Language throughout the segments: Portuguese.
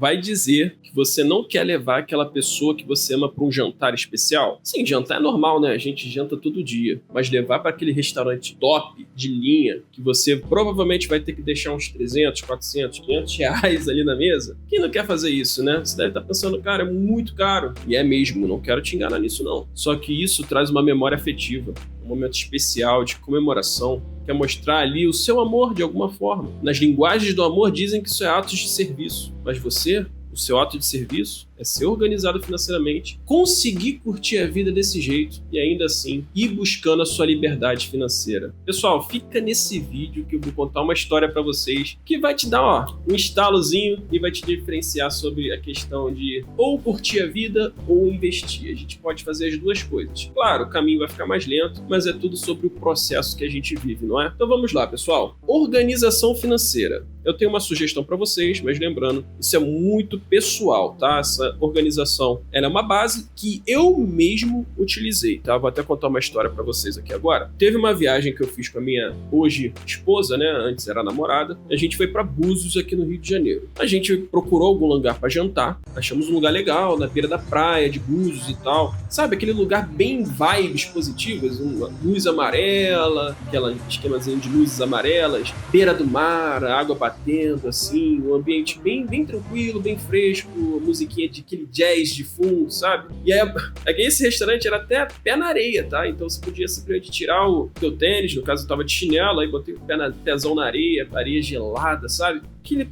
vai dizer que você não quer levar aquela pessoa que você ama para um jantar especial? Sim, jantar é normal, né? A gente janta todo dia. Mas levar para aquele restaurante top, de linha, que você provavelmente vai ter que deixar uns 300, 400, 500 reais ali na mesa, quem não quer fazer isso, né? Você deve estar pensando, cara, é muito caro. E é mesmo, não quero te enganar nisso não. Só que isso traz uma memória afetiva, um momento especial de comemoração, quer mostrar ali o seu amor de alguma forma. Nas linguagens do amor dizem que isso é atos de serviço, mas você, o seu ato de serviço é ser organizado financeiramente, conseguir curtir a vida desse jeito e ainda assim ir buscando a sua liberdade financeira. Pessoal, fica nesse vídeo que eu vou contar uma história para vocês que vai te dar um estalozinho e vai te diferenciar sobre a questão de ou curtir a vida ou investir. A gente pode fazer as duas coisas. Claro, o caminho vai ficar mais lento, mas é tudo sobre o processo que a gente vive, não é? Então vamos lá, pessoal. Organização financeira. Eu tenho uma sugestão para vocês, mas lembrando, isso é muito pessoal, tá? Essa organização, ela é uma base que eu mesmo utilizei, tá? Vou até contar uma história para vocês aqui agora. Teve uma viagem que eu fiz com a minha hoje esposa, né? Antes era namorada. A gente foi para Búzios aqui no Rio de Janeiro. A gente procurou algum lugar para jantar. Achamos um lugar legal, na beira da praia de Búzios e tal. Sabe, aquele lugar bem vibes positivas, uma luz amarela, aquela esquemazinho de luzes amarelas, beira do mar, a água batendo assim, um ambiente bem tranquilo, bem fresco, musiquinha de aquele jazz de fundo, sabe? E aí, esse restaurante era até pé na areia, tá? Então você podia simplesmente tirar o teu tênis, no caso eu tava de chinelo, aí botei o pezão na areia gelada, sabe?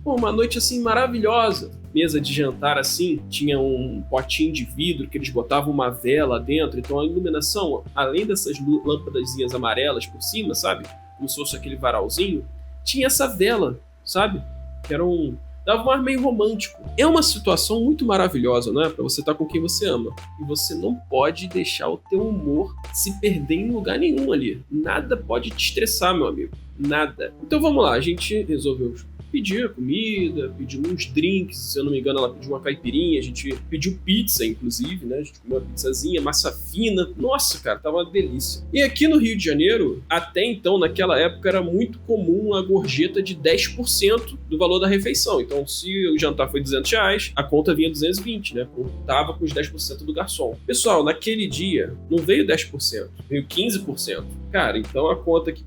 Uma noite assim maravilhosa. Mesa de jantar assim, tinha um potinho de vidro que eles botavam uma vela dentro, então a iluminação, além dessas lâmpadazinhas amarelas por cima, sabe? Como se fosse aquele varalzinho, tinha essa vela, sabe? Que era dava um ar meio romântico. É uma situação muito maravilhosa, não é? Pra você estar com quem você ama. E você não pode deixar o teu humor se perder em lugar nenhum ali. Nada pode te estressar, meu amigo. Nada. Então vamos lá, a gente resolveu pedir a comida, pediu uns drinks, se eu não me engano ela pediu uma caipirinha, a gente pediu pizza inclusive, né? A gente comeu uma pizzazinha, massa fina. Nossa, cara, tava uma delícia. E aqui no Rio de Janeiro, até então, naquela época, era muito comum a gorjeta de 10% do valor da refeição. Então, se o jantar foi R$200, a conta vinha 220, né? Contava com os 10% do garçom. Pessoal, naquele dia, não veio 10%, veio 15%. Cara, então a conta que,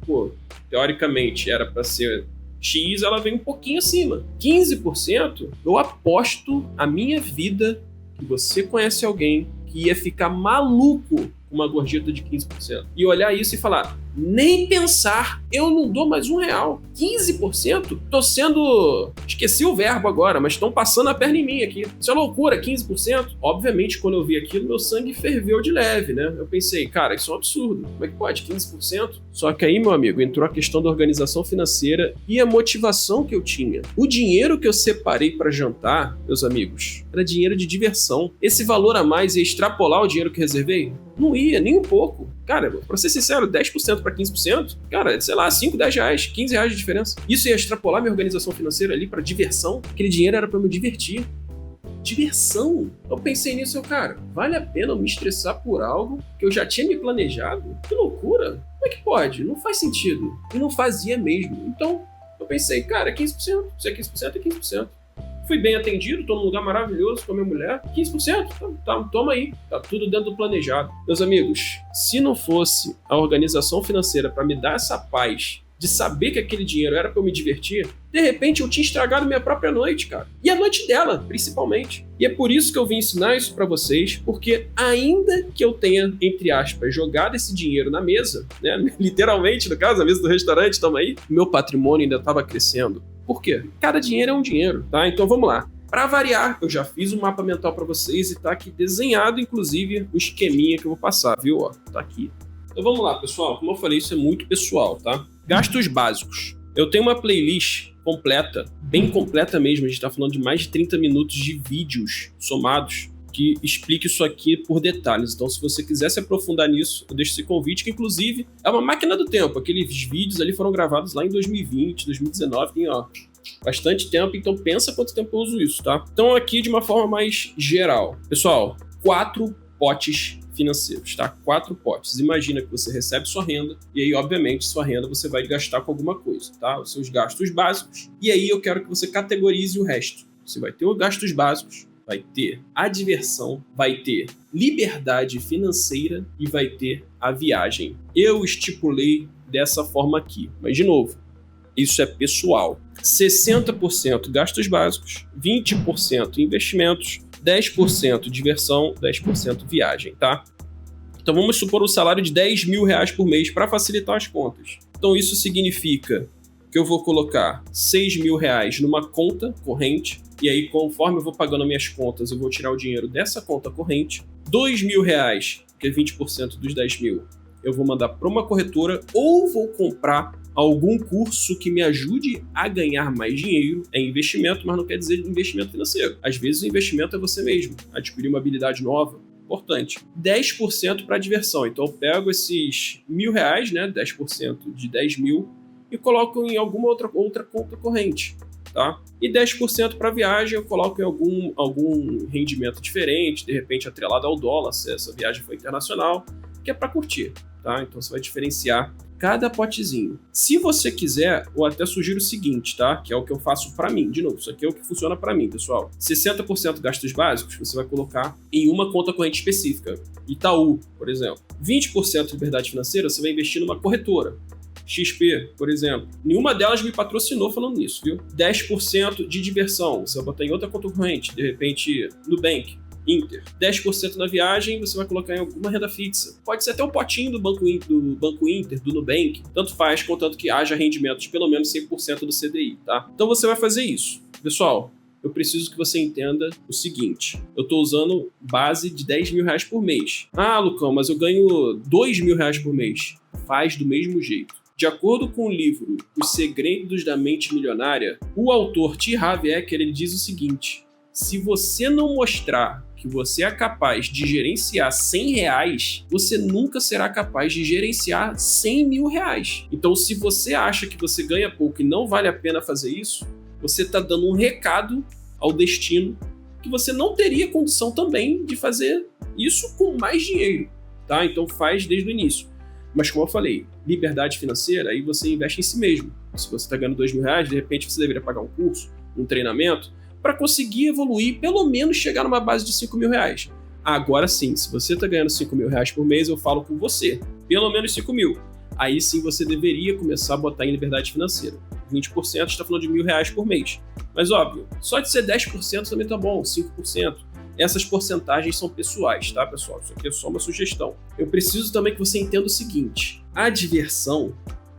teoricamente era para ser X, ela vem um pouquinho acima. 15%, eu aposto a minha vida que você conhece alguém que ia ficar maluco com uma gorjeta de 15%. E olhar isso e falar, nem pensar, eu não dou mais R$1. 15%? Tô sendo... Esqueci o verbo agora, mas estão passando a perna em mim aqui. Isso é loucura, 15%? Obviamente, quando eu vi aquilo, meu sangue ferveu de leve, né? Eu pensei, cara, isso é um absurdo. Como é que pode? 15%? Só que aí, meu amigo, entrou a questão da organização financeira e a motivação que eu tinha. O dinheiro que eu separei para jantar, meus amigos, era dinheiro de diversão. Esse valor a mais ia extrapolar o dinheiro que reservei? Não ia, nem um pouco. Cara, pra ser sincero, 10% para 15%, cara, sei lá, 5, 10 reais, 15 reais de diferença. Isso ia extrapolar minha organização financeira ali pra diversão. Aquele dinheiro era pra me divertir. Diversão. Eu pensei nisso, cara, vale a pena eu me estressar por algo que eu já tinha me planejado? Que loucura. Como é que pode? Não faz sentido. E não fazia mesmo. Então, eu pensei, cara, 15%. Se é 15%, é 15%. Fui bem atendido, tô num lugar maravilhoso com a minha mulher. 15%? Tá, toma aí. Tá tudo dentro do planejado. Meus amigos, se não fosse a organização financeira para me dar essa paz de saber que aquele dinheiro era para eu me divertir, de repente eu tinha estragado minha própria noite, cara. E a noite dela, principalmente. E é por isso que eu vim ensinar isso para vocês, porque ainda que eu tenha, entre aspas, jogado esse dinheiro na mesa, né? Literalmente, no caso, a mesa do restaurante, tamo aí, meu patrimônio ainda estava crescendo. Por quê? Cada dinheiro é um dinheiro, tá? Então vamos lá. Para variar, eu já fiz um mapa mental para vocês e tá aqui desenhado, inclusive, o esqueminha que eu vou passar, viu? Ó, tá aqui. Então vamos lá, pessoal. Como eu falei, isso é muito pessoal, tá? Gastos básicos. Eu tenho uma playlist completa, bem completa mesmo. A gente tá falando de mais de 30 minutos de vídeos somados que explica isso aqui por detalhes. Então, se você quiser se aprofundar nisso, eu deixo esse convite, que inclusive é uma máquina do tempo. Aqueles vídeos ali foram gravados lá em 2020, 2019, tem, ó, bastante tempo, então pensa quanto tempo eu uso isso, tá? Então, aqui de uma forma mais geral. Pessoal, 4 potes financeiros, tá? 4 potes. Imagina que você recebe sua renda e aí, obviamente, sua renda você vai gastar com alguma coisa, tá? Os seus gastos básicos. E aí eu quero que você categorize o resto. Você vai ter os gastos básicos, vai ter a diversão, vai ter liberdade financeira e vai ter a viagem. Eu estipulei dessa forma aqui, mas de novo, isso é pessoal. 60% gastos básicos, 20% investimentos, 10% diversão, 10% viagem, tá? Então vamos supor um salário de 10 mil reais por mês para facilitar as contas. Então isso significa que eu vou colocar 6 mil reais numa conta corrente, e aí conforme eu vou pagando minhas contas, eu vou tirar o dinheiro dessa conta corrente. 2 mil reais, que é 20% dos 10 mil, eu vou mandar para uma corretora ou vou comprar algum curso que me ajude a ganhar mais dinheiro. É investimento, mas não quer dizer investimento financeiro. Às vezes o investimento é você mesmo, adquirir uma habilidade nova. Importante. 10% para diversão. Então eu pego esses R$1.000, né, 10% de 10 mil, e coloco em alguma outra conta corrente, tá? E 10% para viagem eu coloco em algum rendimento diferente, de repente atrelado ao dólar, se essa viagem for internacional, que é para curtir, tá? Então você vai diferenciar cada potezinho. Se você quiser, eu até sugiro o seguinte, tá? Que é o que eu faço para mim. De novo, isso aqui é o que funciona para mim, pessoal. 60% gastos básicos você vai colocar em uma conta corrente específica. Itaú, por exemplo. 20% de liberdade financeira você vai investir numa corretora. XP, por exemplo. Nenhuma delas me patrocinou falando nisso, viu? 10% de diversão, você vai botar em outra conta corrente, de repente Nubank, Inter. 10% na viagem você vai colocar em alguma renda fixa. Pode ser até um potinho do Banco Inter, do Nubank, tanto faz, contanto que haja rendimentos de pelo menos 100% do CDI, tá? Então você vai fazer isso. Pessoal, eu preciso que você entenda o seguinte. Eu estou usando base de 10 mil reais por mês. Ah, Lucão, mas eu ganho 2 mil reais por mês. Faz do mesmo jeito. De acordo com o livro Os Segredos da Mente Milionária, o autor T. Harv Eker, ele diz o seguinte: se você não mostrar que você é capaz de gerenciar 100 reais, você nunca será capaz de gerenciar 100 mil reais. Então, se você acha que você ganha pouco e não vale a pena fazer isso, você está dando um recado ao destino que você não teria condição também de fazer isso com mais dinheiro, tá? Então faz desde o início. Mas como eu falei, liberdade financeira, aí você investe em si mesmo. Se você está ganhando 2 mil reais, de repente você deveria pagar um curso, um treinamento, para conseguir evoluir, pelo menos chegar numa base de 5 mil reais. Agora sim, se você está ganhando 5 mil reais por mês, eu falo com você, pelo menos 5 mil. Aí sim você deveria começar a botar em liberdade financeira. 20% está falando de R$1.000 por mês. Mas óbvio, só de ser 10% também tá bom, 5%. Essas porcentagens são pessoais, tá, pessoal? Isso aqui é só uma sugestão. Eu preciso também que você entenda o seguinte: a diversão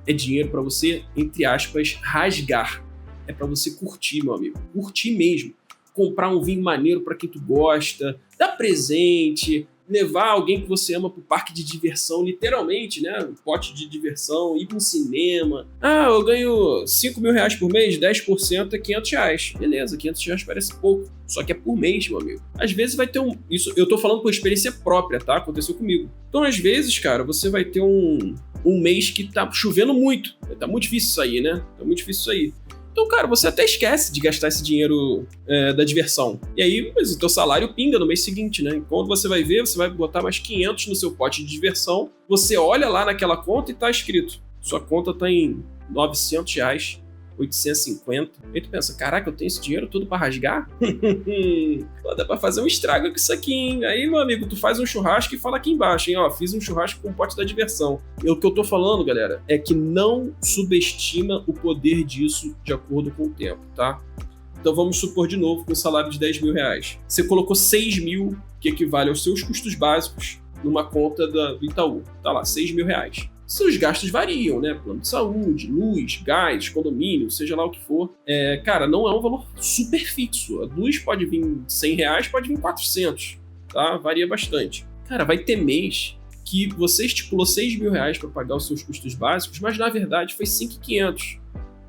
é dinheiro para você, entre aspas, rasgar. É para você curtir, meu amigo. Curtir mesmo. Comprar um vinho maneiro para quem tu gosta, dar presente, levar alguém que você ama pro parque de diversão, literalmente, né? Um pote de diversão, ir pro cinema. Ah, eu ganho 5 mil reais por mês, 10% é 500 reais. Beleza, 500 reais parece pouco. Só que é por mês, meu amigo. Às vezes vai ter isso eu tô falando por experiência própria, tá? Aconteceu comigo. Então, às vezes, cara, você vai ter um mês que tá chovendo muito. Tá muito difícil isso aí, né? Tá muito difícil isso aí. Então, cara, você até esquece de gastar esse dinheiro da diversão. E aí, mas o teu salário pinga no mês seguinte, né? Quando você vai ver, você vai botar mais 500 no seu pote de diversão. Você olha lá naquela conta e tá escrito: sua conta tá em 900 reais, 850. Aí tu pensa: caraca, eu tenho esse dinheiro todo pra rasgar? Dá pra fazer um estrago com isso aqui, hein? Aí, meu amigo, tu faz um churrasco e fala aqui embaixo, hein? Ó, fiz um churrasco com o pote da diversão. E o que eu tô falando, galera, é que não subestima o poder disso de acordo com o tempo, tá? Então vamos supor de novo que o salário de 10 mil reais. Você colocou 6 mil, que equivale aos seus custos básicos, numa conta do Itaú. Tá lá, 6 mil reais. Seus gastos variam, né? Plano de saúde, luz, gás, condomínio, seja lá o que for. Cara, não é um valor super fixo. A luz pode vir 100 reais, pode vir 400, tá? Varia bastante. Cara, vai ter mês que você estipulou 6 mil reais para pagar os seus custos básicos, mas na verdade foi 5.500.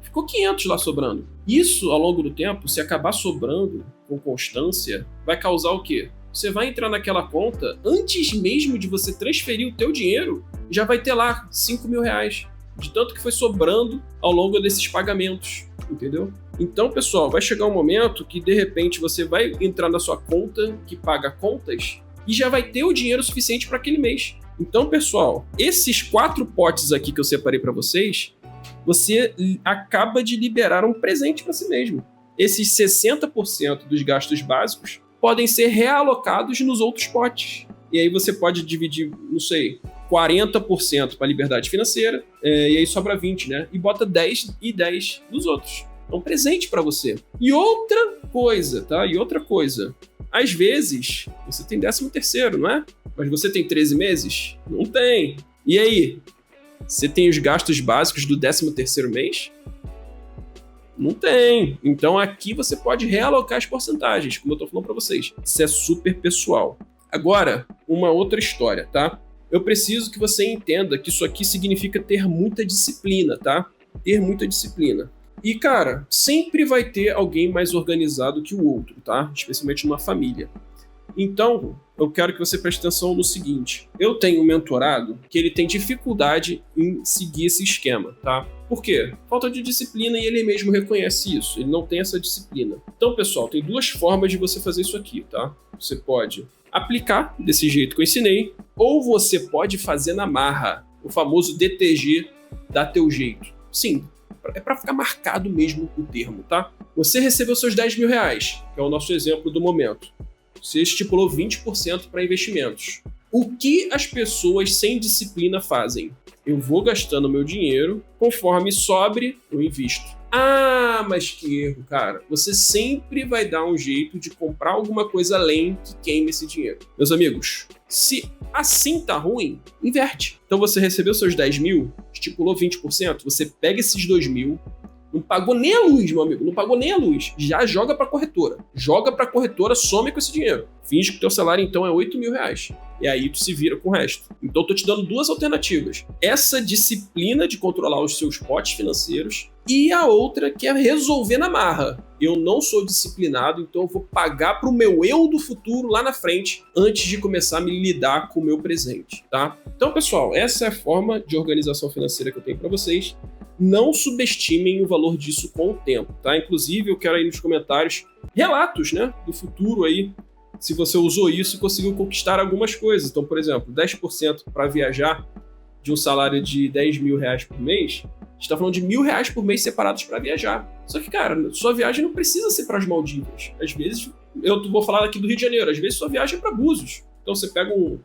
Ficou 500 lá sobrando. Isso, ao longo do tempo, se acabar sobrando com constância, vai causar o quê? Você vai entrar naquela conta, antes mesmo de você transferir o teu dinheiro, já vai ter lá 5 mil reais, de tanto que foi sobrando ao longo desses pagamentos, entendeu? Então, pessoal, vai chegar um momento que, de repente, você vai entrar na sua conta que paga contas e já vai ter o dinheiro suficiente para aquele mês. Então, pessoal, esses 4 potes aqui que eu separei para vocês, você acaba de liberar um presente para si mesmo. esses 60% dos gastos básicos podem ser realocados nos outros potes. E aí você pode dividir, não sei, 40% para liberdade financeira, e aí sobra 20, né? E bota 10 e 10 dos outros. É um presente para você. E outra coisa, tá? Às vezes, você tem 13º, não é? Mas você tem 13 meses? Não tem. E aí? Você tem os gastos básicos do 13º mês? Não tem. Então aqui você pode realocar as porcentagens, como eu tô falando para vocês. Isso é super pessoal. Agora, uma outra história, tá? Eu preciso que você entenda que isso aqui significa ter muita disciplina, tá? Ter muita disciplina. E, cara, sempre vai ter alguém mais organizado que o outro, tá? Especialmente numa família. Então, eu quero que você preste atenção no seguinte. Eu tenho um mentorado que ele tem dificuldade em seguir esse esquema, tá? Por quê? Falta de disciplina e ele mesmo reconhece isso. Ele não tem essa disciplina. Então, pessoal, tem duas formas de você fazer isso aqui, tá? Você pode aplicar desse jeito que eu ensinei, ou você pode fazer na marra, o famoso DTG, dá teu jeito. Sim, é para ficar marcado mesmo o termo, tá? Você recebeu seus 10 mil reais, que é o nosso exemplo do momento. Você estipulou 20% para investimentos. O que as pessoas sem disciplina fazem? Eu vou gastando meu dinheiro, conforme sobre, eu invisto. Ah, mas que erro, cara. Você sempre vai dar um jeito de comprar alguma coisa além que queime esse dinheiro. Meus amigos, se assim tá ruim, inverte. Então você recebeu seus 10 mil, estipulou 20%, você pega esses 2 mil, não pagou nem a luz, meu amigo, não pagou nem a luz. Já joga pra corretora. Joga pra corretora, some com esse dinheiro. Finge que o teu salário, então, é 8 mil reais. E aí tu se vira com o resto. Então eu tô te dando duas alternativas. Essa disciplina de controlar os seus potes financeiros e a outra que é resolver na marra. Eu não sou disciplinado, então eu vou pagar pro meu eu do futuro lá na frente antes de começar a me lidar com o meu presente, tá? Então, pessoal, essa é a forma de organização financeira que eu tenho para vocês. Não subestimem o valor disso com o tempo, tá? Inclusive, eu quero aí nos comentários relatos, né, do futuro aí, se você usou isso e conseguiu conquistar algumas coisas. Então, por exemplo, 10% para viajar de um salário de 10 mil reais por mês, a gente tá falando de R$1.000 por mês separados para viajar. Só que, cara, sua viagem não precisa ser para as Maldivas. Às vezes, eu vou falar aqui do Rio de Janeiro, às vezes sua viagem é para Búzios. Então você pega um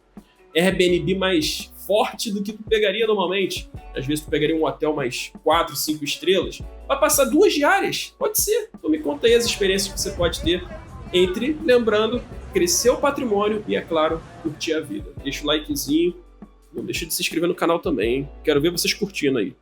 Airbnb mais forte do que tu pegaria normalmente. Às vezes tu pegaria um hotel mais 4, 5 estrelas. Vai passar 2 diárias? Pode ser. Então me conta aí as experiências que você pode ter entre, lembrando, crescer o patrimônio e, é claro, curtir a vida. Deixa o likezinho. Não deixa de se inscrever no canal também, hein? Quero ver vocês curtindo aí.